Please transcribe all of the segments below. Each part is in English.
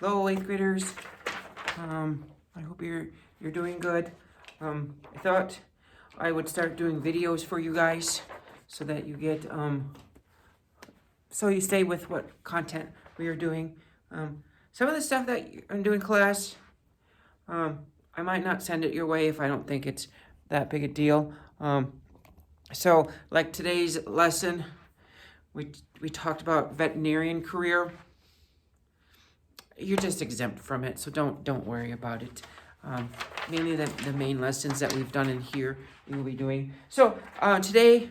Hello, 8th graders. I hope you're doing good. I thought I would start doing videos for you guys so that you get so you stay with what content we are doing. Some of the stuff that I'm doing in class, I might not send it your way if I don't think it's that big a deal. So like today's lesson, we talked about veterinarian career. You're just exempt from it, so don't worry about it. Mainly the main lessons that we've done in here, we will be doing. So today,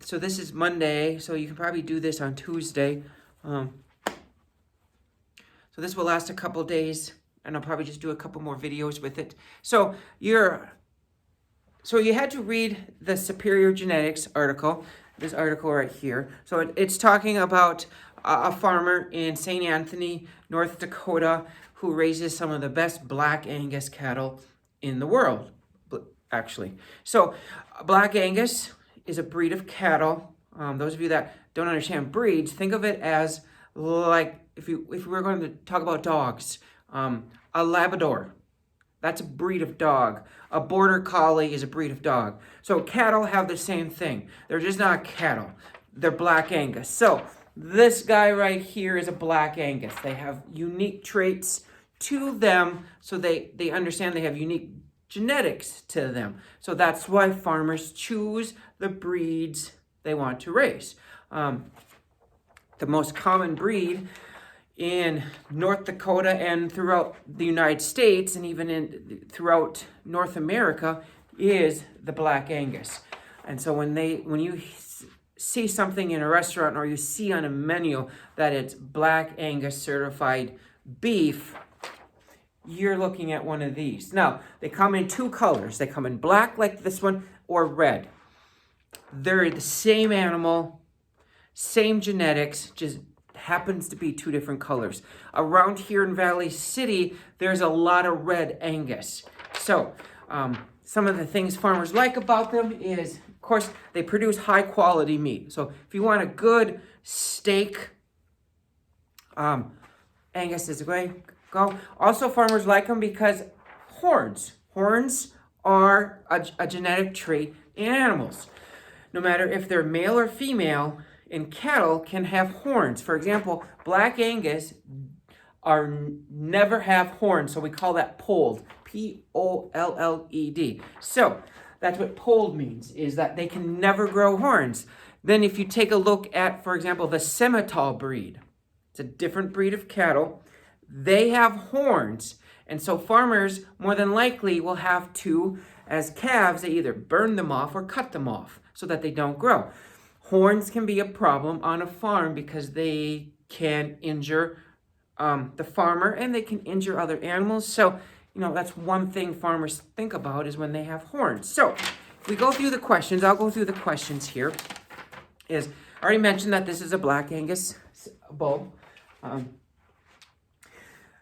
so this is Monday, so you can probably do this on Tuesday. So this will last a couple days, and I'll probably just do a couple more videos with it. So you had to read the Superior Genetics article, this article right here. So it's talking about a farmer in St. Anthony, North Dakota, who raises some of the best Black Angus cattle in the world, actually. So Black Angus is a breed of cattle. Those of you that don't understand breeds, think of it as like if we were going to talk about dogs, a Labrador. That's a breed of dog. A Border Collie is a breed of dog. So cattle have the same thing. They're just not cattle. They're Black Angus. So this guy right here is a Black Angus. They have unique traits to them, so they understand they have unique genetics to them. So that's why farmers choose the breeds they want to raise. The most common breed in North Dakota and throughout the United States and even throughout North America is the Black Angus. And so when you see something in a restaurant or you see on a menu that it's Black Angus certified beef, you're looking at one of these. Now, they come in two colors. They come in black like this one or red. They're the same animal, same genetics, just happens to be two different colors. Around here in Valley City, there's a lot of red Angus. So some of the things farmers like about them is, of course, they produce high quality meat. So if you want a good steak, Angus is the way to go. Also, farmers like them because horns are a genetic trait in animals. No matter if they're male or female, in cattle can have horns. For example, Black Angus never have horns, so we call that polled, P-O-L-L-E-D. So that's what polled means, is that they can never grow horns. Then if you take a look at, for example, the Simmental breed, it's a different breed of cattle, they have horns. And so farmers more than likely will have to, as calves, they either burn them off or cut them off so that they don't grow. Horns can be a problem on a farm because they can injure the farmer and they can injure other animals. So, that's one thing farmers think about is when they have horns. So, if we go through the questions, I'll go through the questions here. I already mentioned that this is a Black Angus bull.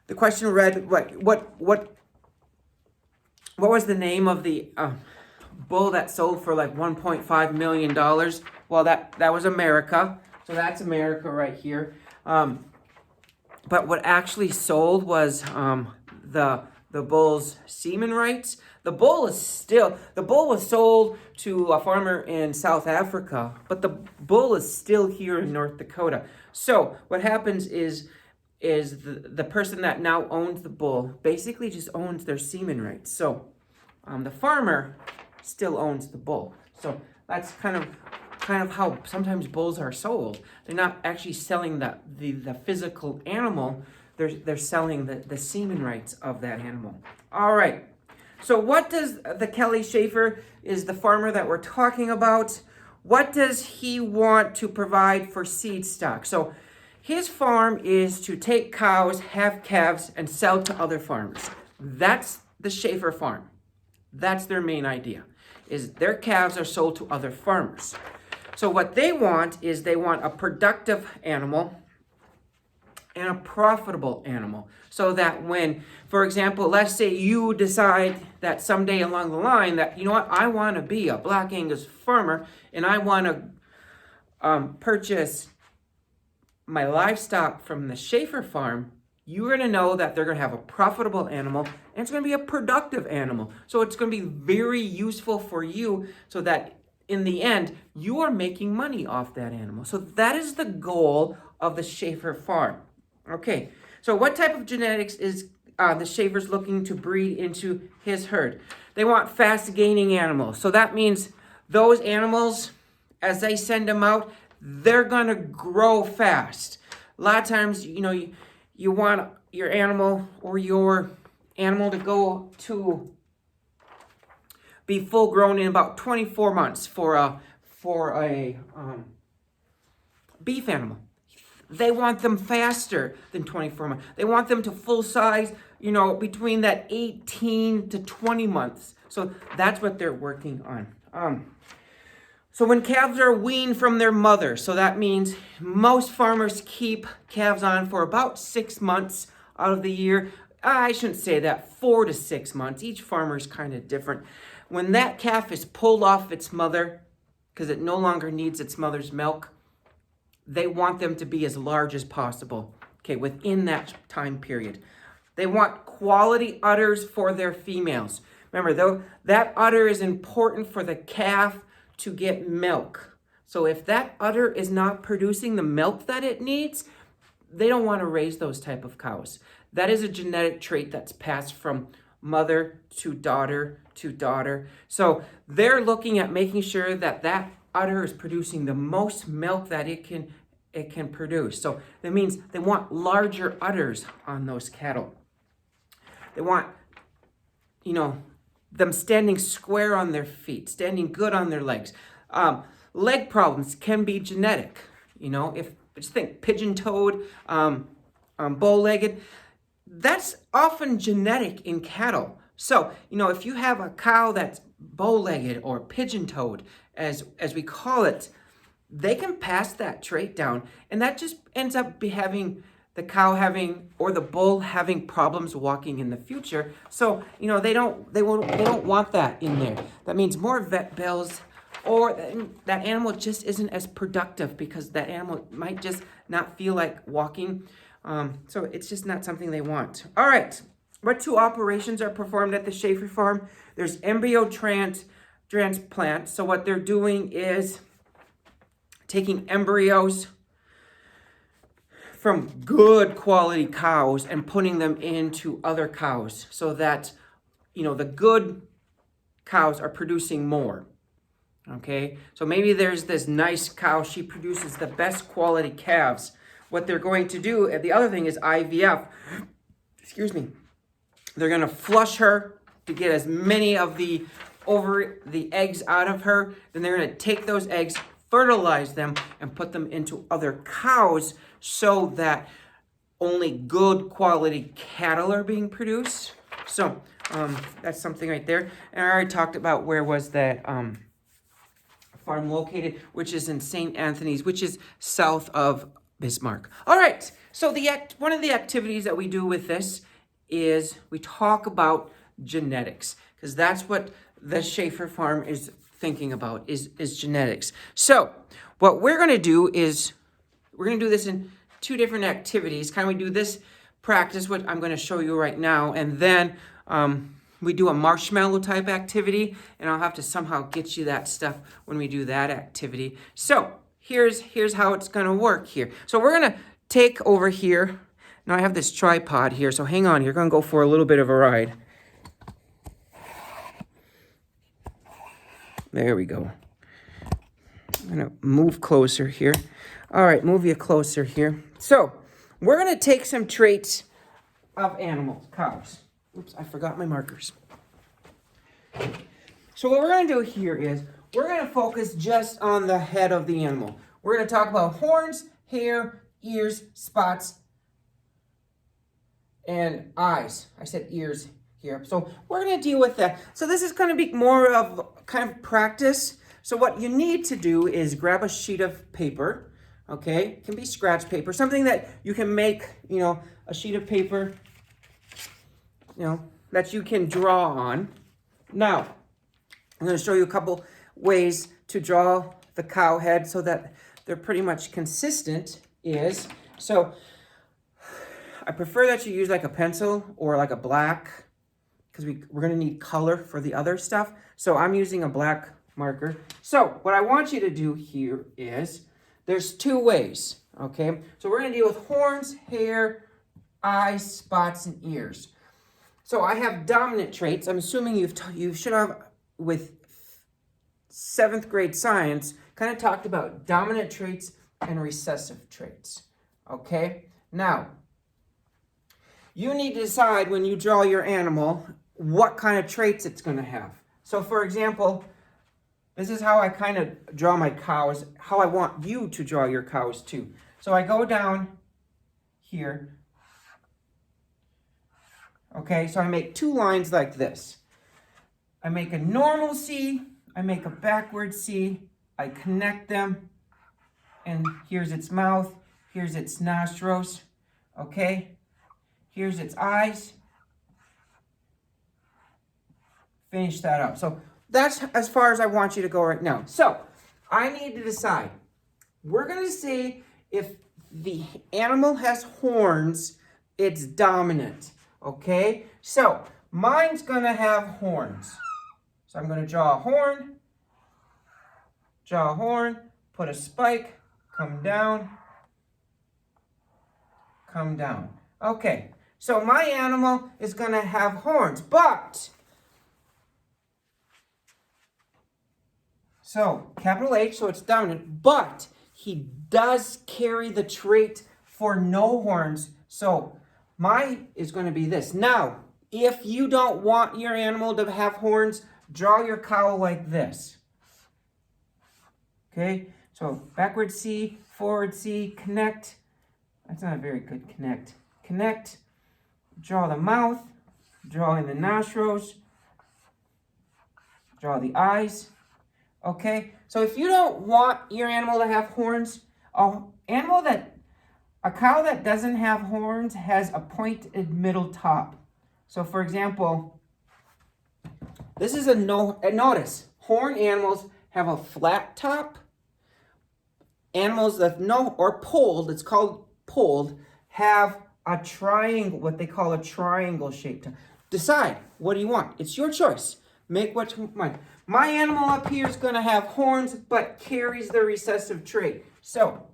The question read, what was the name of the bull that sold for like $1.5 million? Well, that was America. So that's America right here. But what actually sold was the bull's semen rights. The bull was sold to a farmer in South Africa, but the bull is still here in North Dakota. So what happens is the person that now owns the bull basically just owns their semen rights. So the farmer still owns the bull. So that's kind of how sometimes bulls are sold. They're not actually selling the physical animal. They're selling the semen rights of that animal. All right. So what does the Kelly Schaefer is the farmer that we're talking about? What does he want to provide for seed stock? So his farm is to take cows, have calves, and sell to other farmers. That's the Schaefer farm. That's their main idea, is their calves are sold to other farmers. So what they want is they want a productive animal and a profitable animal. So that when, for example, let's say you decide that someday along the line that, I want to be a Black Angus farmer and I want to purchase my livestock from the Schaefer farm, you're going to know that they're going to have a profitable animal and it's going to be a productive animal. So it's going to be very useful for you so that in the end, you are making money off that animal. So that is the goal of the Schaefer farm. Okay, so what type of genetics is the Schaefer's looking to breed into his herd? They want fast gaining animals. So that means those animals, as they send them out, they're going to grow fast. A lot of times, you want your animal or your animal to go to be full grown in about 24 months for a beef animal. They want them faster than 24 months. They want them to full size, between that 18 to 20 months. So that's what they're working on. So when calves are weaned from their mother, so that means most farmers keep calves on for about 6 months out of the year. I shouldn't say that, 4 to 6 months. Each farmer is kind of different. When that calf is pulled off its mother, because it no longer needs its mother's milk, they want them to be as large as possible, okay, within that time period. They want quality udders for their females. Remember, though, that udder is important for the calf to get milk. So if that udder is not producing the milk that it needs, they don't want to raise those type of cows. That is a genetic trait that's passed from mother to daughter to daughter. So they're looking at making sure that that udder is producing the most milk that it can produce. So that means they want larger udders on those cattle. They want, them standing square on their feet, standing good on their legs. Leg problems can be genetic. Just think pigeon-toed, bow-legged. That's often genetic in cattle. So, if you have a cow that's bow-legged or pigeon-toed, as we call it, they can pass that trait down, and that just ends up having the cow having or the bull having problems walking in the future. So, they don't want that in there. That means more vet bills, or that animal just isn't as productive because that animal might just not feel like walking. So it's just not something they want. All right. What 2 operations are performed at the Schaefer farm? There's embryo transplant. So what they're doing is taking embryos from good quality cows and putting them into other cows so that, the good cows are producing more. Okay, so maybe there's this nice cow, she produces the best quality calves. What they're going to do, and the other thing is IVF, they're going to flush her to get as many of the eggs out of her. Then they're going to take those eggs, fertilize them, and put them into other cows so that only good quality cattle are being produced. So that's something right there. And I already talked about where was that farm located, which is in St. Anthony's, which is south of Bismarck. All right, so one of the activities that we do with this is we talk about genetics, because that's what the Schaefer farm is thinking about, is genetics. So what we're going to do is we're going to do this in 2 different activities. Kind of we do this practice, what I'm going to show you right now, and then we do a marshmallow type activity, and I'll have to somehow get you that stuff when we do that activity. So here's how it's going to work here. So we're going to take over here. Now I have this tripod here, so hang on. You're going to go for a little bit of a ride. There we go. I'm going to move closer here. All right, move you closer here. So we're going to take some traits of animals, cows. Oops, I forgot my markers. So what we're going to do here is we're going to focus just on the head of the animal. We're going to talk about horns, hair, ears, spots, and eyes. I said ears here. So we're going to deal with that. So this is going to be more of kind of practice. So what you need to do is grab a sheet of paper. Okay, it can be scratch paper, something that you can make, a sheet of paper, that you can draw on. Now, I'm going to show you a couple ways to draw the cow head so that they're pretty much consistent. is, so I prefer that you use like a pencil or like a black, because we're going to need color for the other stuff. So I'm using a black marker. So what I want you to do here is, there's two ways, okay? So we're going to deal with horns, hair, eyes, spots, and ears. So I have dominant traits. I'm assuming you should have, with 7th grade science, kind of talked about dominant traits and recessive traits, okay? Now, you need to decide when you draw your animal what kind of traits it's going to have. So for example, this is how I kind of draw my cows, how I want you to draw your cows too. So I go down here. Okay, so I make 2 lines like this. I make a normal C, I make a backward C, I connect them, and here's its mouth, here's its nostrils, okay? Here's its eyes. Finish that up. So that's as far as I want you to go right now. So I need to decide. We're going to see if the animal has horns, it's dominant. Okay? So mine's going to have horns. So I'm going to draw a horn, put a spike, come down. Okay. So my animal is going to have horns, but so capital H, so it's dominant, but he does carry the trait for no horns. So mine is going to be this. Now, if you don't want your animal to have horns, draw your cow like this. Okay, so backward C, forward C, connect. That's not a very good connect. Connect, draw the mouth, draw in the nostrils, draw the eyes. Okay, so if you don't want your animal to have horns, a cow that doesn't have horns has a pointed middle top. So for example, this is notice, horn animals have a flat top. Animals that or polled, it's called polled, have a triangle, what they call a triangle shaped top. Decide, what do you want? It's your choice. Make what you want. My animal up here is going to have horns, but carries the recessive trait. So,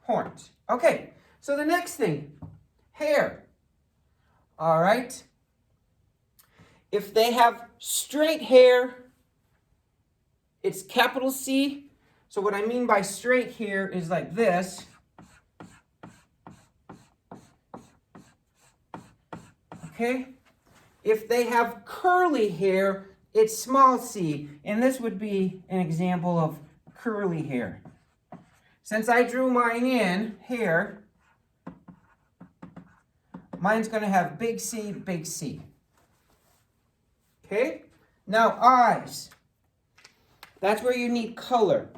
horns. Okay, so the next thing, hair. All right. If they have straight hair, it's capital C. So what I mean by straight here is like this. Okay? If they have curly hair, it's small c. And this would be an example of curly hair. Since I drew mine in hair, mine's going to have big C, big C. Okay? Now eyes. That's where you need color.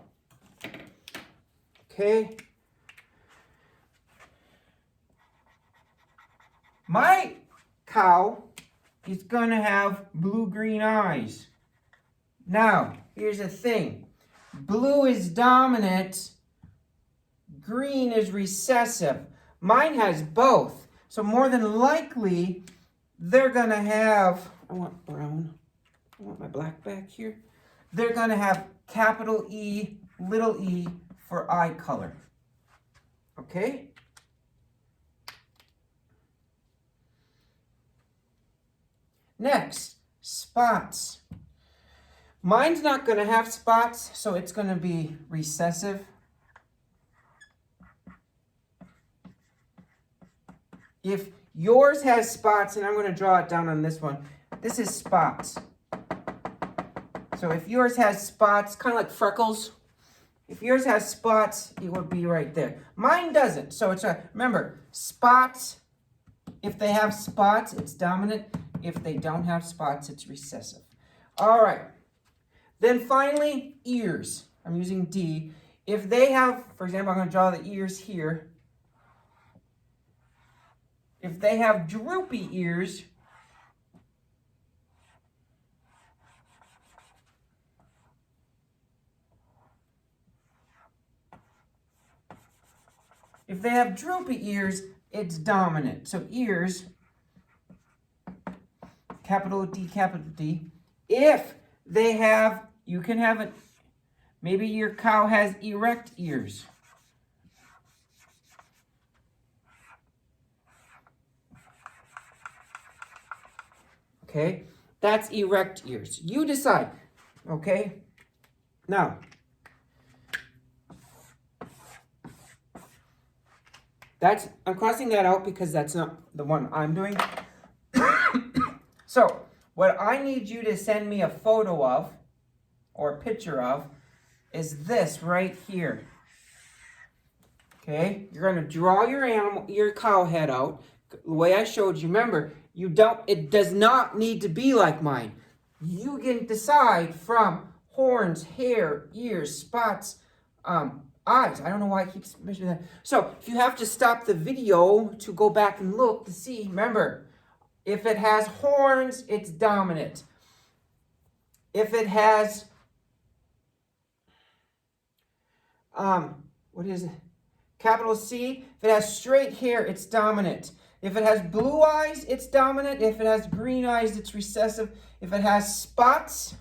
Okay? My cow is going to have blue-green eyes. Now, here's the thing. Blue is dominant. Green is recessive. Mine has both. So more than likely, they're going to have, I want brown. I want my black back here. They're going to have capital E, little e for eye color. Okay? Next, spots. Mine's not going to have spots, so it's going to be recessive. If yours has spots, and I'm going to draw it down on this one, this is spots. So if yours has spots, kind of like freckles, if yours has spots, it would be right there. Mine doesn't, so it's remember, spots, if they have spots, it's dominant. If they don't have spots, it's recessive. All right. Then finally, ears. I'm using D. If they have, for example, I'm going to draw the ears here. If they have droopy ears, If they have droopy ears, it's dominant. So ears, capital D, capital D. If they have, you can have it, maybe your cow has erect ears. Okay, that's erect ears. You decide, okay? Now, I'm crossing that out because that's not the one I'm doing. So, what I need you to send me a photo of, or a picture of, is this right here. Okay, you're going to draw your cow head out the way I showed you. Remember, it does not need to be like mine. You can decide from horns, hair, ears, spots, eyes. I don't know why I keep mentioning that. So if you have to stop the video to go back and look to see, remember, if it has horns, it's dominant. If it has, what is it? Capital C, if it has straight hair, it's dominant. If it has blue eyes, it's dominant. If it has green eyes, it's recessive. If it has spots,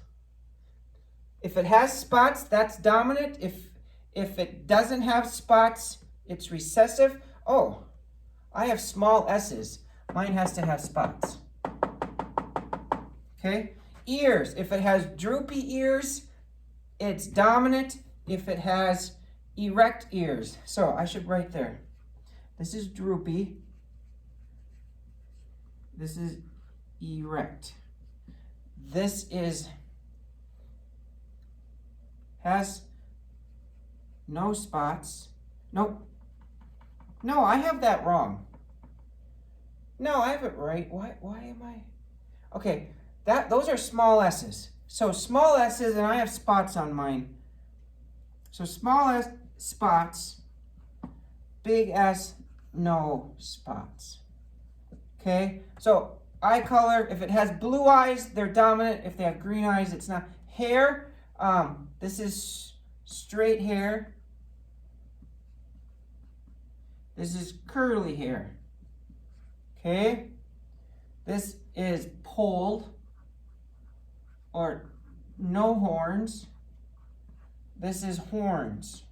that's dominant. If it doesn't have spots, it's recessive. Oh, I have small s's. Mine has to have spots. Okay? Ears, if it has droopy ears, it's dominant. If it has erect ears, so I should write there. This is droopy. This is erect. This has no spots. Nope. No, I have that wrong. No, I have it right. Why am I? Okay, those are small s's. So small s's, and I have spots on mine. So small s, spots. Big S, no spots. Okay, so eye color, if it has blue eyes, they're dominant. If they have green eyes, it's not. Hair, this is straight hair. This is curly hair. Okay, this is polled or no horns. This is horns.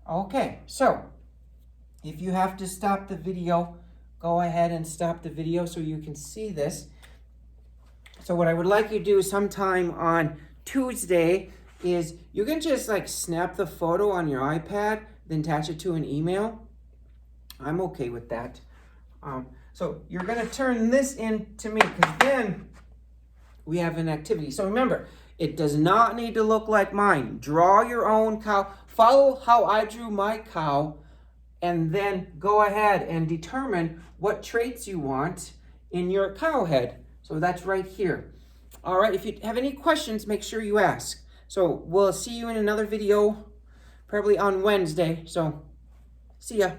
Okay, so if you have to stop the video, go ahead and stop the video so you can see this. So what I would like you to do sometime on Tuesday is you can just like snap the photo on your iPad, then attach it to an email. I'm okay with that. So you're going to turn this in to me because then we have an activity. So remember, it does not need to look like mine. Draw your own cow. Follow how I drew my cow, and then go ahead and determine what traits you want in your cow head. So that's right here. All right, if you have any questions, make sure you ask. So we'll see you in another video, probably on Wednesday. So see ya.